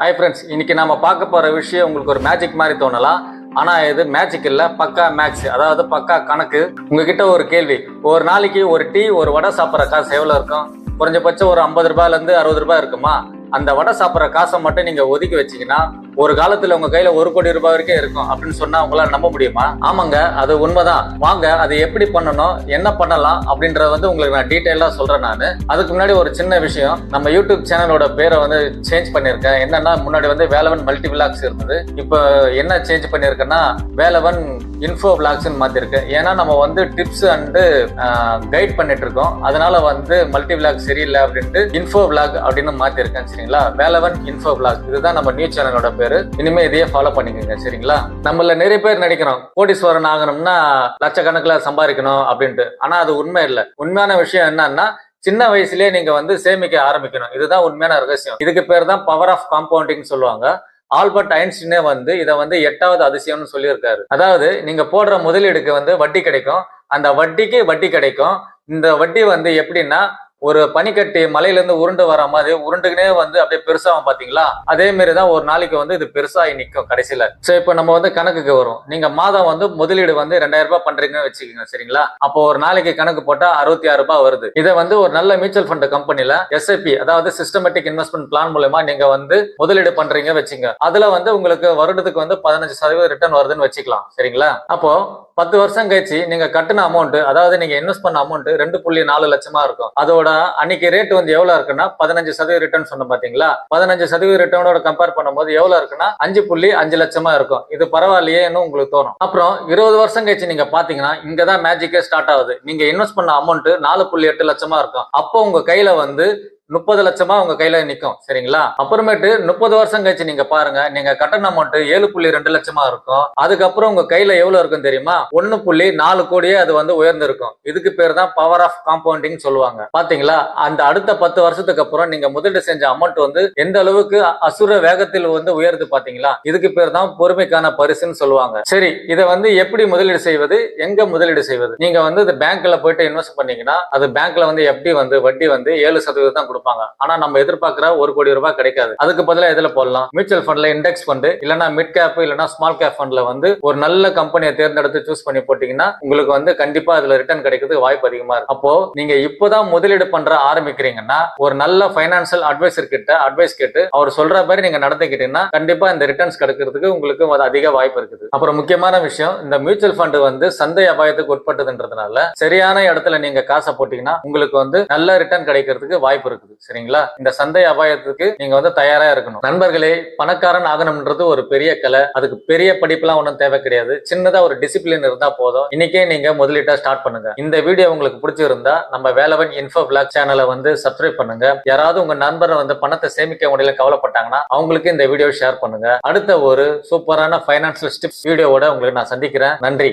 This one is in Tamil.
ஹாய் ஃப்ரெண்ட்ஸ், இன்னைக்கு நாம பார்க்க போற விஷயம் உங்களுக்கு ஒரு மேஜிக் மாதிரி தோணலாம். ஆனா இது மேஜிக் இல்ல, பக்கா மேக்ஸ், அதாவது பக்கா கணக்கு. உங்ககிட்ட ஒரு கேள்வி, ஒரு நாளைக்கு ஒரு டீ ஒரு வடை சாப்பிட்ற காசு எவ்வளவு இருக்கும்? குறைஞ்சபட்சம் ஒரு 50 ரூபாயில இருந்து 60 ரூபாய் இருக்குமா? அந்த வடை சாப்பிட்ற காசை மட்டும் நீங்க ஒதுக்கி வச்சீங்கன்னா ஒரு காலத்துல உங்க கையில 1 கோடி ரூபாய் வரைக்கும் இருக்கும் அப்படின்னு சொன்னா உங்களால நம்ப முடியுமா? ஆமாங்க, அது உண்மைதான். வாங்க அது எப்படி பண்ணணும், என்ன பண்ணலாம் அப்படின்றத உங்களுக்கு நான் டீட்டெயிலா சொல்றேன். நான் அதுக்கு முன்னாடி ஒரு சின்ன விஷயம், நம்ம யூடியூப் சேனலோட பேரை சேஞ்ச் பண்ணிருக்கேன். என்னன்னா, முன்னாடி வேலவன் மல்டி விலாக்ஸ் இருந்தது. இப்போ என்ன சேஞ்ச் பண்ணிருக்கேன்னா வேலவன் இன்ஃபோ விலாக்ஸ் மாத்திருக்கேன். ஏன்னா நம்ம டிப்ஸ் அண்ட் கைட் பண்ணிட்டு இருக்கோம். அதனால மல்டி விலாக் சரியில்லை அப்படின்ட்டு இன்ஃபோ விலாக் அப்படின்னு மாத்திருக்கேன். சரிங்களா? வேலவன் இன்ஃபோ விலாக், இதுதான் நம்ம நியூஸ் சேனலோட பேரு. இனிமே இதையே ஃபாலோ பண்ணிக்கோங்க. சரிங்களா? நம்மள நிறைய பேர் நினைக்கிறோம் கோடீஸ்வரன் ஆகணும்னா லட்சக்கணக்கில் சம்பாதிக்கணும் அப்படின்ட்டு. ஆனா அது உண்மை இல்லை. உண்மையான விஷயம் என்னன்னா, சின்ன வயசுலயே நீங்க சேமிக்க ஆரம்பிக்கணும். இதுதான் உண்மையான ரகசியம். இதுக்கு பேர் தான் பவர் ஆஃப் காம்பவுண்டிங் சொல்லுவாங்க. ஆல்பர்ட் ஐன்ஸ்டீனே இதை 8வது அதிசயம்னு சொல்லியிருக்காரு. அதாவது நீங்க போடுற முதலீடுக்கு வட்டி கிடைக்கும், அந்த வட்டிக்கு வட்டி கிடைக்கும். இந்த வட்டி எப்படின்னா, ஒரு பனிக்கட்டி மலையில இருந்து உருண்டு வர மாதிரி உருண்டுக்குனே அப்படியே பெருசாகும். பாத்தீங்களா? அதே மாதிரிதான் ஒரு நாளைக்கு இது பெருசாகி நிற்கும் கடைசியில. சோ இப்ப நம்ம கணக்குக்கு வரும். நீங்க மாதம் முதலீடு 2000 ரூபாய் பண்றீங்கன்னு வச்சுக்கோங்க. சரிங்களா? அப்போ ஒரு நாளைக்கு கணக்கு போட்டா 66 ரூபாய் வருது. இதை ஒரு நல்ல மியூச்சுவல் ஃபண்ட் கம்பெனில SIP, அதாவது சிஸ்டமேட்டிக் இன்வெஸ்ட்மெண்ட் பிளான் மூலமா நீங்க முதலீடு பண்றீங்க வச்சுங்க. அதுல உங்களுக்கு வருடத்துக்கு 15% ரிட்டர்ன் வருதுன்னு வச்சுக்கலாம். சரிங்களா? அப்போ 10 வருஷம் கழிச்சு நீங்க கட்டின அமௌண்ட், அதாவது நீங்க இன்வெஸ்ட் பண்ண அமௌண்ட் 2.4 லட்சமா இருக்கும். அதோட அன்னைக்கு ரேட் எவ்வளவு இருக்குன்னா 15% ரிட்டர்ன் சொன்ன பாத்தீங்களா? 15% ரிட்டர்னோட கம்பேர் பண்ணும்போது எவ்வளவு இருக்குன்னா 5.5 லட்சமா இருக்கும். இது பரவாயில்லையேன்னு உங்களுக்கு தோணும். அப்புறம் 20 வருஷம் கழிச்சு நீங்க பாத்தீங்கன்னா இங்கதான் மேஜிக்கே ஸ்டார்ட் ஆகுது. நீங்க இன்வெஸ்ட் பண்ண அமௌண்ட் 4.8 லட்சமா இருக்கும். அப்போ உங்க கையில 30 லட்சமா உங்க கையில நிக்கும். சரிங்களா? அப்புறமேட்டு 30 வருஷம் கழிச்சு நீங்க பாருங்க, நீங்க கட்டண அமௌண்ட் 7.2 லட்சமா இருக்கும். அதுக்கப்புறம் உங்க கையில எவ்வளவு இருக்கும் தெரியுமா? 1.4 கோடியே அது உயர்ந்திருக்கும். இதுக்கு பேர் தான் பவர் ஆஃப் காம்பவுண்டிங் சொல்லுவாங்க. பாத்தீங்களா? அந்த அடுத்த 10 வருஷத்துக்கு அப்புறம் நீங்க முதலீடு செஞ்ச அமௌண்ட் எந்த அளவுக்கு அசுர வேகத்தில் உயருது பாத்தீங்களா? இதுக்கு பேர் தான் பொறுமைக்கான பரிசுன்னு சொல்லுவாங்க. சரி, இதை எப்படி முதலீடு செய்வது, எங்க முதலீடு செய்வது? நீங்க இது பேங்க்ல போயிட்டு இன்வெஸ்ட் பண்ணீங்கன்னா அது பேங்க்ல எப்படி வட்டி 7% தான் கொடுப்பாங்க. ஆனா நம்ம எதிர்பார்க்கிற 1 கோடி ரூபாய் கிடைக்காது. அதுக்கு பதிலா எதுல போடலாம்? மியூச்சுவல் ஃபண்ட்ல, இண்டெக்ஸ் ஃபண்ட், இல்லனா மிட் கேப், இல்லனா ஸ்மால் கேப் ஃபண்ட்ல ஒரு நல்ல கம்பெனியை தேர்ந்தெடுத்து சூஸ் பண்ணி போட்டீங்கன்னா உங்களுக்கு கண்டிப்பா அதுல ரிட்டர்ன் கிடைக்கிறதுக்கு வாய்ப்பு அதிகமா இருக்கு. அப்போ நீங்க இப்பதான் முதலீடு பண்ற ஆரம்பிக்கிறீங்கன்னா ஒரு நல்ல பைனான்சியல் அட்வைசர் கிட்ட அட்வைஸ் கேட்டு அவர் சொல்ற மாதிரி நீங்க நடந்துக்கிட்டீங்கன்னா கண்டிப்பா இந்த ரிட்டர்ன்ஸ் கிடைக்கிறதுக்கு உங்களுக்கு அதிக வாய்ப்பு இருக்குது. அப்புறம் முக்கியமான விஷயம், இந்த மியூச்சுவல் ஃபண்ட் சந்தை அபாயத்துக்கு உட்பட்டதுன்றதுனால சரியான இடத்துல நீங்க காசை போட்டீங்கன்னா உங்களுக்கு நல்ல ரிட்டர்ன் கிடைக்கிறதுக்கு வாய்ப்பு இருக்கு. சரிங்களா? இந்த சந்தை அபாயத்துக்கு நீங்க தயாரா இருக்கணும். நண்பர்களே, பணக்காரன் ஆகணும்ன்றது ஒரு பெரிய கலை. அதுக்கு பெரிய படிப்புலாம் ஒன்றும் தேவை கிடையாது. சின்னதா ஒரு டிசிப்ளின் இருந்தா போதும். இன்னைக்கே நீங்க முதலீட்டா ஸ்டார்ட் பண்ணுங்க. இந்த வீடியோ உங்களுக்கு பிடிச்சிருந்தா நம்ம வேலவன் இன்ஃபோ விலாக் சேனலை சப்ஸ்கிரைப் பண்ணுங்க. யாராவது உங்க நண்பர் பணத்தை சேமிக்க முடியல கவலைப்பட்டாங்கன்னா அவங்களுக்கு இந்த வீடியோ ஷேர் பண்ணுங்க. அடுத்த ஒரு சூப்பரான பைனான்சியல் டிப்ஸ் வீடியோவோட உங்களுக்கு நான் சந்திக்கிறேன். நன்றி.